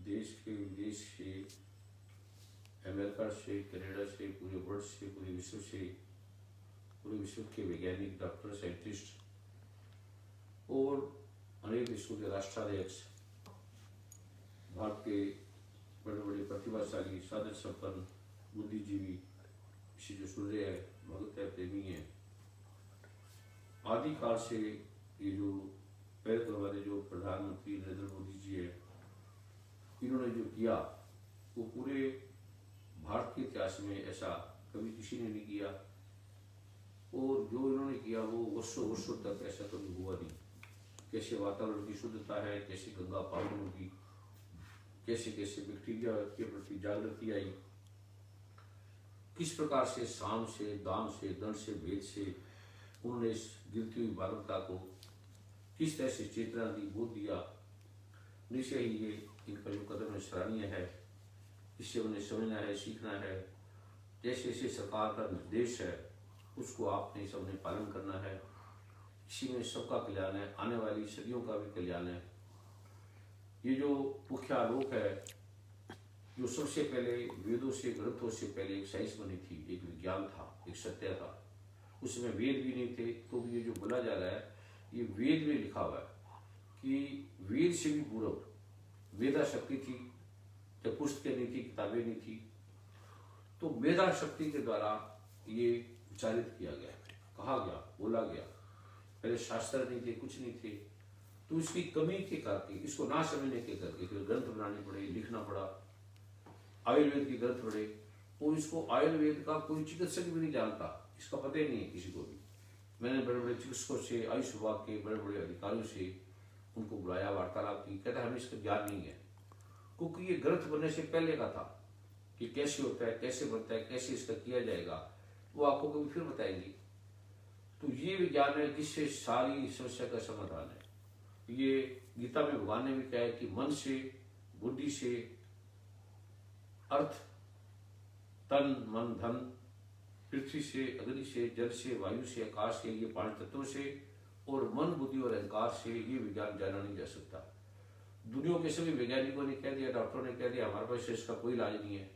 देश के विदेश से, अमेरिका से, कनाडा से, पूरे वर्ल्ड से, पूरे विश्व के वैज्ञानिक, डॉक्टर, साइंटिस्ट और अनेक देशों के राष्ट्राध्यक्ष, भारत के बड़े बड़े प्रतिभाशाली, साधन संपन्न, बुद्धिजीवी, इसे जो सुन रहे हैं, भगत है, प्रेमी है, आदिकाल से ये जो पहले तो हमारे जो प्रधानमंत्री नरेंद्र मोदी जी है, इन्होंने जो किया वो पूरे भारत के इतिहास में ऐसा कभी किसी ने नहीं किया। और जो इन्होंने किया वो वर्षों वर्षों तक ऐसा कभी हुआ नहीं। कैसे वातावरण की शुद्धता है, कैसे गंगा पावन होगी, कैसे कैसे बैक्टीरिया के प्रति जागृति आई, किस प्रकार से साम से, दाम से, दंड से, भेद से उन्होंने इस गिरती हुई मानवता को किस तरह से चेतना दी, बोध दिया। निश्चय ही ये इनका जो कदम है सराहनीय है। इससे उन्हें समझना है, सीखना है। जैसे जैसे सरकार का निर्देश है उसको आपने सबने पालन करना है। इसी में सबका कल्याण है, आने वाली सदियों का भी कल्याण है। ये जो मुख्य आलोक है, जो सबसे पहले वेदों से, ग्रंथों से पहले एक साइंस बनी थी, एक विज्ञान था, एक सत्य था। उसमें वेद भी नहीं थे, तो ये जो बोला जा रहा है ये वेद में लिखा हुआ है कि वेद से भी पूर्व वेदा शक्ति थी। जब पुस्तकें नहीं थी, किताबें नहीं थी, तो मेधा शक्ति के द्वारा ये उच्चारित किया गया, कहा गया, बोला गया। पहले शास्त्र नहीं थे, कुछ नहीं थे, तो इसकी कमी के करके, इसको ना समझने के करके फिर ग्रंथ बनाने पड़े, लिखना पड़ा। आयुर्वेद के ग्रंथ पढ़े, और इसको आयुर्वेद का कोई चिकित्सक भी नहीं जानता, इसका पता ही नहीं है किसी को भी। मैंने बड़े बड़े चिकित्सकों से, आयुष विभाग के बड़े बड़े अधिकारियों से उनको बुलाया, वार्तालाप की, कहता हमें इसका ज्ञान नहीं है, क्योंकि ये ग्रंथ बनने से पहले का था कि कैसे होता है, कैसे बनता है, कैसे इसका किया जाएगा, वो आपको कभी फिर बताएंगे। तो ये विज्ञान है जिससे सारी समस्या का समाधान है। ये गीता में भगवान ने भी कहा है कि मन से, बुद्धि से, अर्थ, तन, मन, धन, पृथ्वी से, अग्नि से, जल से, वायु से, आकाश से, ये 5 तत्वों से, और मन, बुद्धि और अहंकार से ये विज्ञान जाना नहीं जा सकता। दुनिया के सभी वैज्ञानिकों ने कह दिया, डॉक्टरों ने कह दिया, हमारे पास इसका कोई इलाज नहीं है,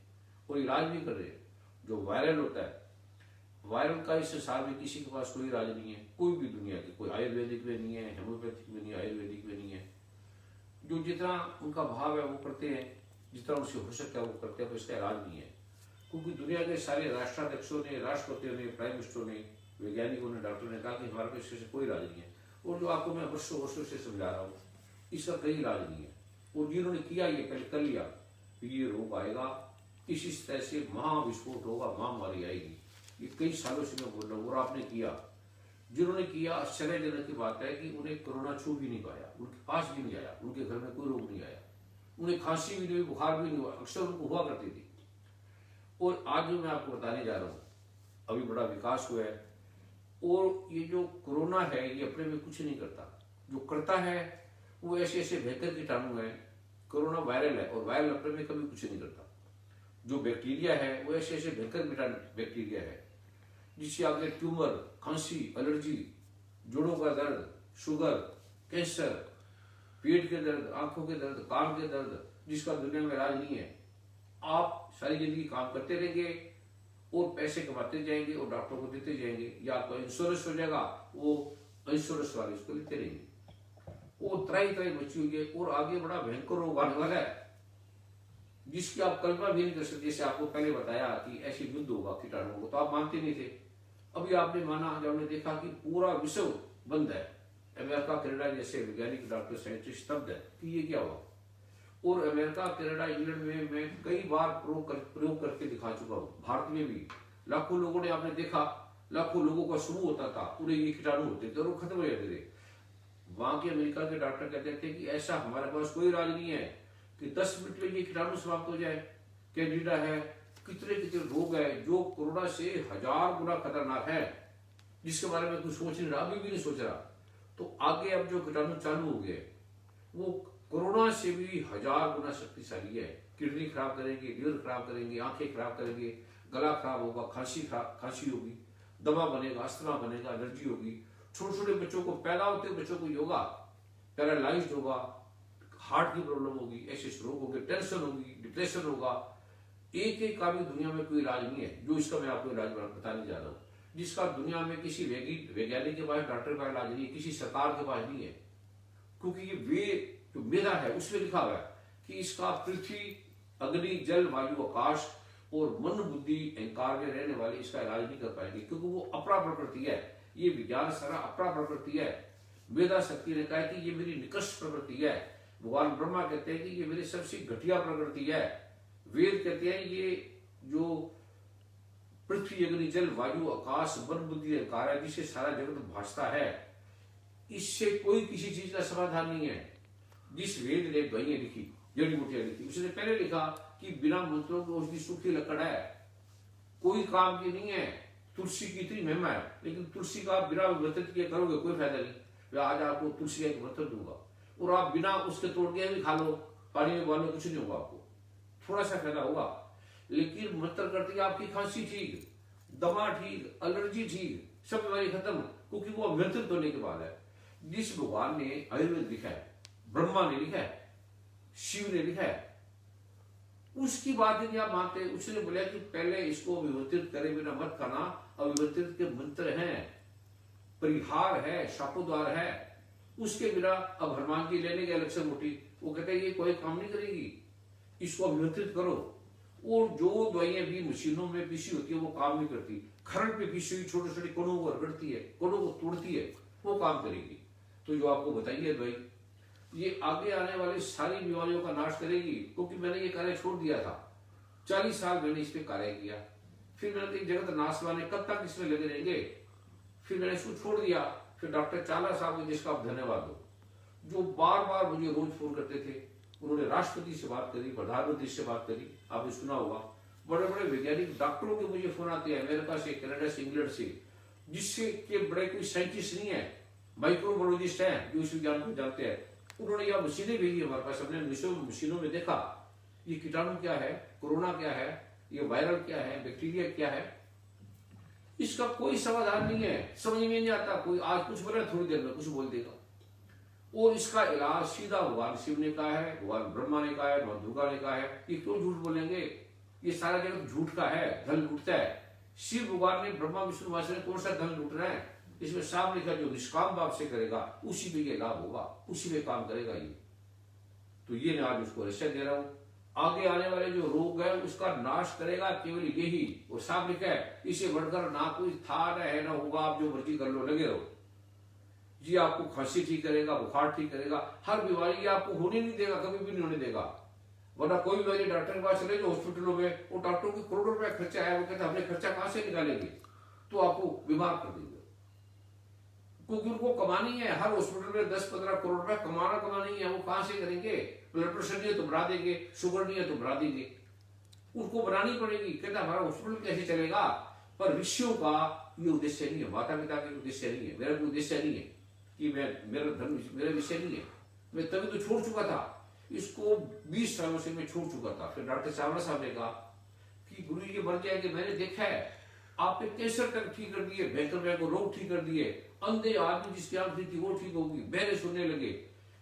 और इलाज भी कर रहे हैं। जो वायरल होता है, वायरल का इस संसार में किसी के पास कोई इलाज नहीं है, कोई भी दुनिया के, कोई आयुर्वेदिक में नहीं है, होम्योपैथिक में नहीं है, आयुर्वेदिक में नहीं है। जो जितना उनका भाव है वो करते हैं, जितना उनसे हो सकता है वो करते हैं, तो इसका इलाज नहीं है। क्योंकि दुनिया के सारे राष्ट्राध्यक्षों ने, राष्ट्रपतियों ने, प्राइम मिनिस्टरों ने, वैज्ञानिकों ने, डॉक्टरों ने कहा कि हमारे पास इससे कोई इलाज नहीं है। और जो आपको मैं वर्षों वर्षों से समझा रहा हूँ, इसका कहीं इलाज नहीं है। और जिन्होंने किया, ये पहले कर लिया कि ये रोग आएगा, इस तरह से महाविस्फोट होगा, महामारी आएगी। ये कई सालों से मैं बोल रहा हूँ, और आपने किया। जिन्होंने किया, आश्चर्यजनक की बात है कि उन्हें कोरोना छू भी नहीं पाया, उनके पास भी नहीं आया, उनके घर में कोई रोग नहीं आया, उन्हें खांसी भी नहीं हुई, बुखार भी नहीं हुआ, अक्सर उनको हुआ करती थी। और आज जो मैं आपको बताने जा रहा हूँ, अभी बड़ा विकास हुआ है। और ये जो कोरोना है ये अपने में कुछ नहीं करता, जो करता है वो ऐसे ऐसे भयंकर कीटाणु है। कोरोना वायरल है, और वायरल अपने में कभी कुछ नहीं करता। जो बैक्टीरिया है वो ऐसे ऐसे भयंकर बैक्टीरिया है जिससे आपके ट्यूमर, खांसी, एलर्जी, जोड़ों का दर्द, शुगर, कैंसर, पेट के दर्द, आंखों के दर्द, कान के दर्द, जिसका दुनिया में इलाज नहीं है। आप सारी जिंदगी काम करते रहेंगे और पैसे कमाते जाएंगे और डॉक्टर को देते जाएंगे, या आपका इंश्योरेंस हो जाएगा, वो इंश्योरेंस वाले उसको लेते रहेंगे। वो त्राही त्राही मची हुई है, और आगे बड़ा भयंकर रोग आने वाला है जिसकी आप कल्पना भी नहीं कर सकते। जैसे आपको पहले बताया कि ऐसे युद्ध होगा कीटाणुओं को, तो आप मानते नहीं थे। अभी आपने माना जब हमने देखा कि पूरा विश्व बंद है, अमेरिका, कनाडा जैसे वैज्ञानिक, डॉक्टर, साइंटिस्ट स्तब्ध है कि ये क्या हुआ। और अमेरिका, कनाडा, इंग्लैंड में मैं कई बार प्रयोग करके दिखा चुका हूँ। भारत में भी लाखों लोगों ने, आपने देखा, लाखों लोगों का समूह होता था, पूरे ये कीटाणु होते थे और वो खत्म हो जाते थे। वहां के अमेरिका के डॉक्टर कहते थे कि ऐसा हमारे पास कोई इलाज नहीं है कि 10 मिनट में ये कीटाणु समाप्त हो जाए। कैंडिडा है, कितने कितने रोग है जो कोरोना से 1000 गुना खतरनाक है, जिसके बारे में कुछ सोच नहीं रहा, अभी भी नहीं सोच रहा। तो आगे अब जो कीटाणु चालू हो गए वो कोरोना से भी 1000 गुना शक्तिशाली है। किडनी खराब करेंगे, लीवर खराब करेंगे, आंखें खराब करेंगे, गला खराब होगा, खांसी होगी, दमा बनेगा, अस्थमा बनेगा, एलर्जी होगी। छोटे छोटे बच्चों को, पैदा होते बच्चों को योगा, पैरालाइज्ड होगा, हार्ट की प्रॉब्लम होगी, ऐसे स्ट्रोक होंगे, टेंशन होगी, डिप्रेशन होगा। एक एक का भी दुनिया में कोई इलाज नहीं है जो इसका मैं आपको इलाज बताने जा रहा हूँ, जिसका दुनिया में किसी वैज्ञानिक के पास, डॉक्टर का इलाज नहीं है, किसी सरकार के पास नहीं है। क्योंकि ये वे जो वेदा है उसमें लिखा हुआ है कि इसका पृथ्वी, अग्नि, जल, वायु, आकाश और मन, बुद्धि, अहंकार में रहने वाले इसका इलाज नहीं कर पाएंगे, क्योंकि वो अपरा प्रकृति है। ये विज्ञान सारा अपरा प्रकृति है। वेदा शक्ति ने कहा कि ये मेरी निकृष्ट प्रकृति है। भगवान ब्रह्मा कहते हैं कि ये मेरी सबसे घटिया प्रकृति है। वेद कहते हैं ये जो पृथ्वी, अग्नि, जल, वायु, आकाश, मन, बुद्धि, अहंकार है, जिससे सारा जगत भासता है, इससे कोई किसी चीज का समाधान नहीं है। जिस वेद ने दवाइयां लिखी, जड़ी बूटियां लिखी, उसने पहले लिखा कि बिना मंत्रों के उसकी सूखी लकड़ है, कोई काम की नहीं है। तुलसी की इतनी महिमा है, लेकिन तुलसी का बिना विवर्तित किए करोगे कोई फायदा नहीं। मैं आज आपको तुलसी का एक मंत्र दूंगा और आप बिना उसके तोड़ के भी खा लो, पानी में उबालो, कुछ नहीं होगा आपको, थोड़ा सा फायदा होगा। लेकिन मंत्र करती है आपकी खांसी ठीक, दमा ठीक, एलर्जी ठीक, सब बीमारी खत्म, क्योंकि वो अविवर्तित होने के बाद है। जिस भगवान ने आयुर्वेद लिखा है, ब्रह्मा ने लिखा है, शिव ने लिखा है, उसकी बात यदि आप मानते हैं, उसने बोला कि पहले इसको अविवर्तित करे बिना मत खाना। अविवर्तित के मंत्र हैं, परिहार है, शापोद्वार है, उसके बिना अब हनुमान जी लेने के लक्षण मोटी, वो कहते हैं ये कोई काम नहीं करेगी, इसको अविवर्तित करो। और जो दवाइयां भी मशीनों में पीसी होती है वो काम नहीं करती, खरड़ पे पीसी हुई छोटे छोटे कोनों को रगड़ती है, कोनों को तोड़ती है, वो काम करेगी। तो जो आपको बताइए दवाई, ये आगे आने वाली सारी बीमारियों का नाश करेगी। क्योंकि मैंने ये कार्य छोड़ दिया था, 40 साल मैंने इस पे कार्य किया, फिर मैंने जगत नाश वाले कब तक इसमें लगे रहेंगे, फिर मैंने इसको छोड़ दिया। फिर डॉक्टर चाला साहब को, जिसका आप धन्यवाद दो, जो बार बार मुझे रोज फोन करते थे, उन्होंने राष्ट्रपति से बात करी, प्रधानमंत्री से बात करी, आपने सुना होगा। बड़े बड़े वैज्ञानिक डॉक्टरों के मुझे फोन आते हैं, अमेरिका से, कनाडा से, इंग्लैंड से, जिससे के बड़े कोई साइंटिस्ट नहीं है, माइक्रोबायोलॉजिस्ट हैं जो इस विज्ञान को जानते हैं। उन्होंने यह मशीनें भेजी हमारे पास, हमने मशीनों में देखा ये कीटाणु क्या है, कोरोना क्या है, ये वायरल क्या है, बैक्टीरिया क्या है, इसका कोई समाधान नहीं है, समझ में नहीं आता। कोई आज कुछ बोले, थोड़ी देर में कुछ बोल देगा। और इसका इलाज सीधा भगवान शिव ने कहा है, भगवान ब्रह्मा ने कहा है, मां दुर्गा ने कहा है। ये क्यों झूठ बोलेंगे, ये सारा जगत झूठ का है, धन लूटता है। शिव भगवान ने, ब्रह्मा विष्णु महेश ने कौन सा धन लूट रहे हैं, इसमें साफ लिखा जो निष्काम भाव से करेगा उसी में ये लाभ होगा, उसी में काम करेगा ये। तो ये मैं आज उसको रहस्य दे रहा हूं। आगे आने वाले जो रोग है उसका नाश करेगा केवल यही, और साफ लिखा है, इसे बढ़कर ना कोई था ना है ना होगा, आप जो मर्जी कर लो, लगे रहो। ये आपको खांसी ठीक करेगा, बुखार ठीक करेगा, हर बीमारी आपको होने नहीं देगा, कभी भी नहीं होने देगा। वरना कोई बीमारी डॉक्टर के पास चले जाओ हॉस्पिटलों में, वो डॉक्टरों की करोड़ों रुपया खर्चा है, वो कहते हमने खर्चा कहां से निकालेंगे, तो आपको बीमार कर देंगे। क्योंकि उनको कमानी है, हर हॉस्पिटल में 10-15 करोड़ रुपया कमानी है, वो कहां से करेंगे। ब्लड प्रेशर नहीं है तो बढ़ा देंगे, शुगर नहीं है तो बढ़ा देंगे, उनको बनानी पड़ेगी। कहते हमारा हॉस्पिटल कैसे चलेगा। पर ऋषियों का ये उद्देश्य नहीं है, माता पिता का उद्देश्य नहीं है, मेरा भी उद्देश्य नहीं है कि मेरा धर्म मेरा विषय नहीं है। मैं तभी तो छोड़ चुका था इसको, 20 सालों से मैं छोड़ चुका था। फिर डॉक्टर चावला साहब ने कहा कि गुरु जी मर जाएंगे, मैंने देखा है आपने कैंसर तक ठीक कर दिए, भयंकर रोग ठीक कर दिए, अंधे आदमी जिसकी आंख थी वो ठीक होगी, बहरे सुनने लगे।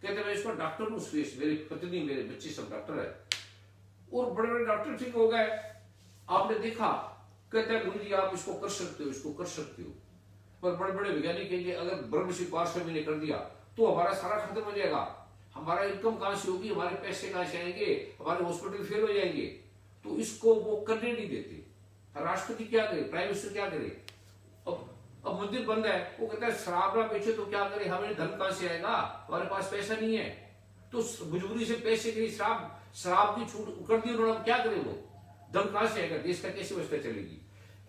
कहते मैं इसका डॉक्टर हूँ, मेरी पत्नी मेरे बच्चे सब डॉक्टर है, और बड़े बड़े डॉक्टर ठीक हो गए, आपने देखा। कहते हैं गुरु जी आप इसको कर सकते हो, इसको कर सकते हो। पर बड़े बड़े वैज्ञानिक कहेंगे अगर ब्रह्म श्री पार्श्वी ने कर दिया तो हमारा सारा खत्म हो जाएगा, हमारा इनकम कहां से होगी, हमारे पैसे कहां से आएंगे, हमारे हॉस्पिटल फेल हो जाएंगे। तो इसको वो करने नहीं देते। राष्ट्रपति क्या करे, प्राइम मिनिस्टर क्या करे। अब मंदिर बंद है, वो कहता है शराब ना बेचे तो क्या करे, हमें धन कहां से आएगा, हमारे पास पैसा नहीं है। तो मजबूरी से पैसे के लिए शराब की छूट कर दी उन्होंने, क्या करे, वो धन कहां से आएगा, देश का कैसे व्यवस्था चलेगी।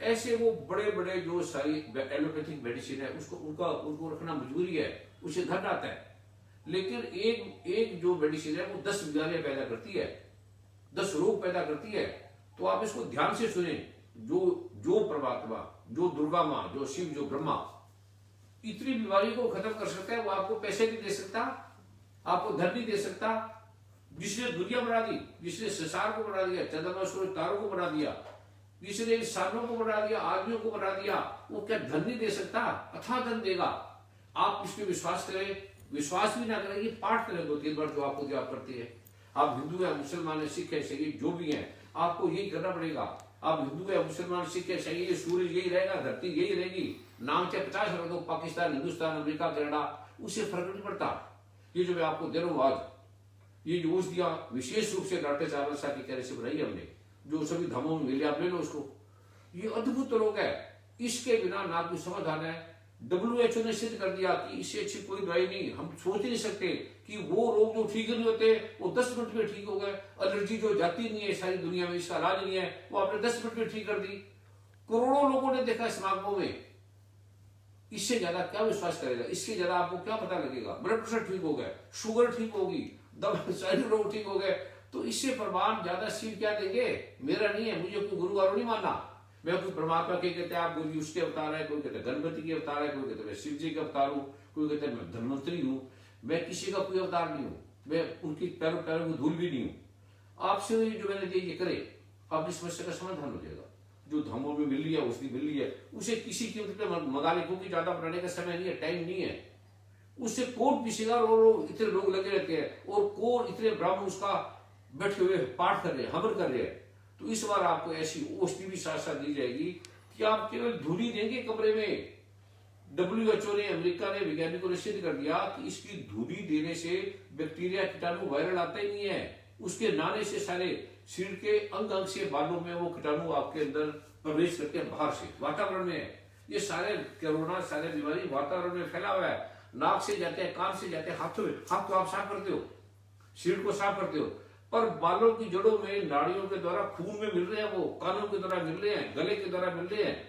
ऐसे वो बड़े बड़े जो सारी एलोपैथिक मेडिसिन है उनको रखना मजबूरी है, उसे धन आता है। लेकिन एक जो मेडिसिन है वो 10 बीमारियां पैदा करती है, 10 रोग पैदा करती है। तो आप इसको ध्यान से सुने। जो परमात्मा, जो दुर्गा माँ, जो शिव, जो ब्रह्मा इतनी बीमारी को खत्म कर सकता है, वो आपको पैसे नहीं दे सकता, आपको धन नहीं दे सकता। जिसने दुनिया बना दी, जिसने संसार को बना दिया, चंद्रमा सूरज तारों को बना दिया, जिसने इंसानों को बना दिया, आदमियों को बना दिया, वो क्या धन नहीं दे सकता, अथाह धन देगा। आप इस पर विश्वास करें, विश्वास भी ना करें, ये पाठ करें 2-3 बार जो आपको आप करते हैं। आप हिंदू है, मुसलमान है, सिख है, ईसाई जो भी है, आपको यही करना पड़ेगा। आप हिंदू है, मुसलमान, सिख है, ईसाई, ये सूरज यही रहेगा, धरती यही रहेगी, नाम चाहे 50 रख दो, पाकिस्तान, हिंदुस्तान, अमेरिका, कनाडा, उससे फर्क नहीं पड़ता। ये जो मैं आपको दे रहा हूँ आज, ये जो औषधियां विशेष रूप से डॉक्टर चावल साहब की कहने से बनाई हमने, जो सभी धामों में मिले, आप ले लो उसको। ये अद्भुत रोग है, इसके बिना ना कोई समाधान है। WHO ने सिद्ध कर दिया कि इससे अच्छी कोई दवाई नहीं। हम सोच नहीं सकते कि वो रोग जो ठीक नहीं होते वो 10 मिनट में ठीक हो गए। एलर्जी जो जाती नहीं है सारी दुनिया में, इसका इलाज नहीं है, वो आपने 10 मिनट में ठीक कर दी। करोड़ों लोगों ने देखा समागमों में। इससे ज्यादा क्या विश्वास करेगा? इससे ज्यादा आपको क्या पता लगेगा? ब्लड प्रेशर ठीक हो गया, शुगर ठीक होगी, दम सारे रोग ठीक हो गए, तो इससे प्रमाण ज्यादा शिव क्या देंगे? मेरा नहीं है, मुझे कोई गुरुवार नहीं मानना। मैं कोई परमात्मा के कहते हैं आप कोई उसके अवतार है, कोई कहते हैं गणपति के अवतार है, कोई कहते हैं मैं शिव जी का अवतार हूँ, कोई कहते हैं मैं धन्वंतरी हूँ। मैं किसी का कोई अवतार नहीं हूँ, मैं उनकी पैरों पैरों को धूल भी नहीं हूँ। आपसे जो मैंने दिया ये करे, आपकी समस्या का समाधान हो जाएगा। जो धामों में मिल रही है, उसकी मिल रही है, उसे किसी कीमत पे मंगा ले, क्योंकि ज्यादा बनाने का समय नहीं है, टाइम नहीं है। उससे कोट पिसेगा और इतने लोग लगे रहते हैं, और कोट इतने ब्राह्मण उसका बैठे हुए पाठ कर रहे हैं, हवन कर रहे हैं। तो इस बार आपको ऐसी औषधि भी साथ साथ दी जाएगी कि आप केवल धूली देंगे कमरे में। WHO ने, अमेरिका ने, वैज्ञानिकों ने सिद्ध कर दिया कि इसकी धूली देने से बैक्टीरिया, कीटाणु, वायरल आता ही नहीं है। उसके नाने से सारे शरीर के अंग अंग से, बालों में वो कीटाणु आपके अंदर प्रवेश करते हैं, बाहर से वातावरण में। ये सारे कोरोना, सारे बीमारी वातावरण में फैला हुआ है। नाक से जाते हैं, कान से जाते हैं, हाथों में, हाथ तो आप साफ करते हो, शरीर को साफ करते हो, पर बालों की जड़ों में नाड़ियों के द्वारा खून में मिल रहे हैं, वो कानों के द्वारा मिल रहे हैं, गले के द्वारा मिल रहे हैं।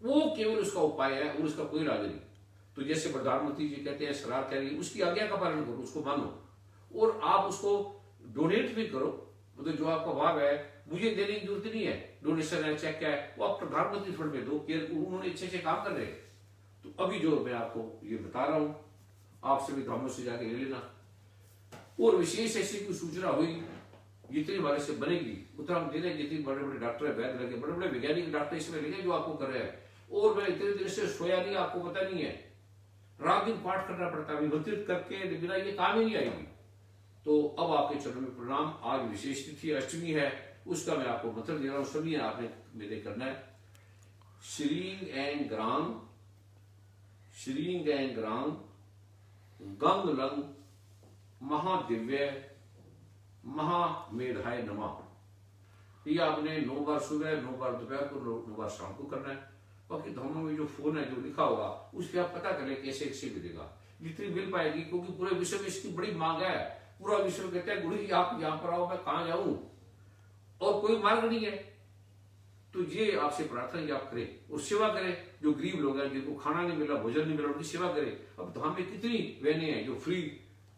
वो केवल उसका उपाय है और उसका कोई इलाज नहीं। तो जैसे प्रधानमंत्री जी कहते हैं, सलाह कह रही है, उसकी आज्ञा का पालन करो, उसको मानो, और आप उसको डोनेट भी करो। मतलब जो आपका भाव है, मुझे देने की जरूरत नहीं है, डोनेशन है, चेक है, वो आप प्रधानमंत्री फंड में दो, उन्होंने अच्छे से काम कर रहे हैं। तो अभी जो मैं आपको ये बता रहा हूं, आप सभी धामों से जाके ले लेना। और विशेष ऐसी कोई सूचना हुई, जितनी हमारे से बनेगी उतना हम दे देंगे। जितने बड़े बड़े डॉक्टर है, वैद्य लगे, बड़े बड़े वैज्ञानिक डॉक्टर इसमें लगे जो आपको कर रहे हैं। और मैं इतने दिन से सोया नहीं, आपको पता नहीं है, रात दिन पाठ करना पड़ता है, विवर्तित करके बिना ये काम ही नहीं आएगी। तो अब आपके चरणों में प्रणाम। आज विशेष तिथि अष्टमी है, उसका मैं आपको मंत्र दे रहा हूं, सभी आपने मेरे करना है। श्रींग एंग ग्राम, श्रींग एंग ग्राम, गंग लंग महादिव्य महामेधाय नमः। ये आपने 9 बार सुबह, 9 बार दोपहर को, 9 बार शाम को करना है। बाकी धर्मों में जो फोन है, जो लिखा होगा, उस पर आप पता करें कैसे कैसे मिलेगा, जितनी मिल पाएगी, क्योंकि पूरे विश्व में इसकी बड़ी मांग है। पूरा विश्व कहते हैं गुरु जी आप यहाँ पर आओ, मैं कहाँ जाऊं, और कोई मार्ग नहीं है। तो ये आपसे प्रार्थना ये आप करें और सेवा करें। जो गरीब लोग हैं, जिनको खाना नहीं मिला, भोजन नहीं मिला, उनकी सेवा करें। अब धाम में कितनी बहनें हैं जो फ्री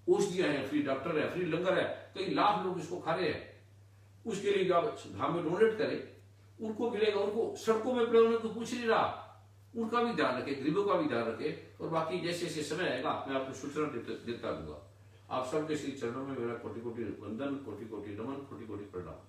औषधियां हैं, फ्री डॉक्टर है, फ्री लंगर है, कई लाख लोग इसको खा रहे हैं। उसके लिए आप धाम में डोनेट करें, उनको मिलेगा। उनको सड़कों में पड़े होने को पूछ नहीं रहा, उनका भी ध्यान रखे, गरीबों का भी ध्यान रखे। और बाकी जैसे जैसे समय आएगा मैं आपको सूचना देता दूंगा। आप सबके श्री चरणों में मेरा कोटि कोटि वंदन, कोटि कोटि नमन, कोटि कोटि प्रणाम।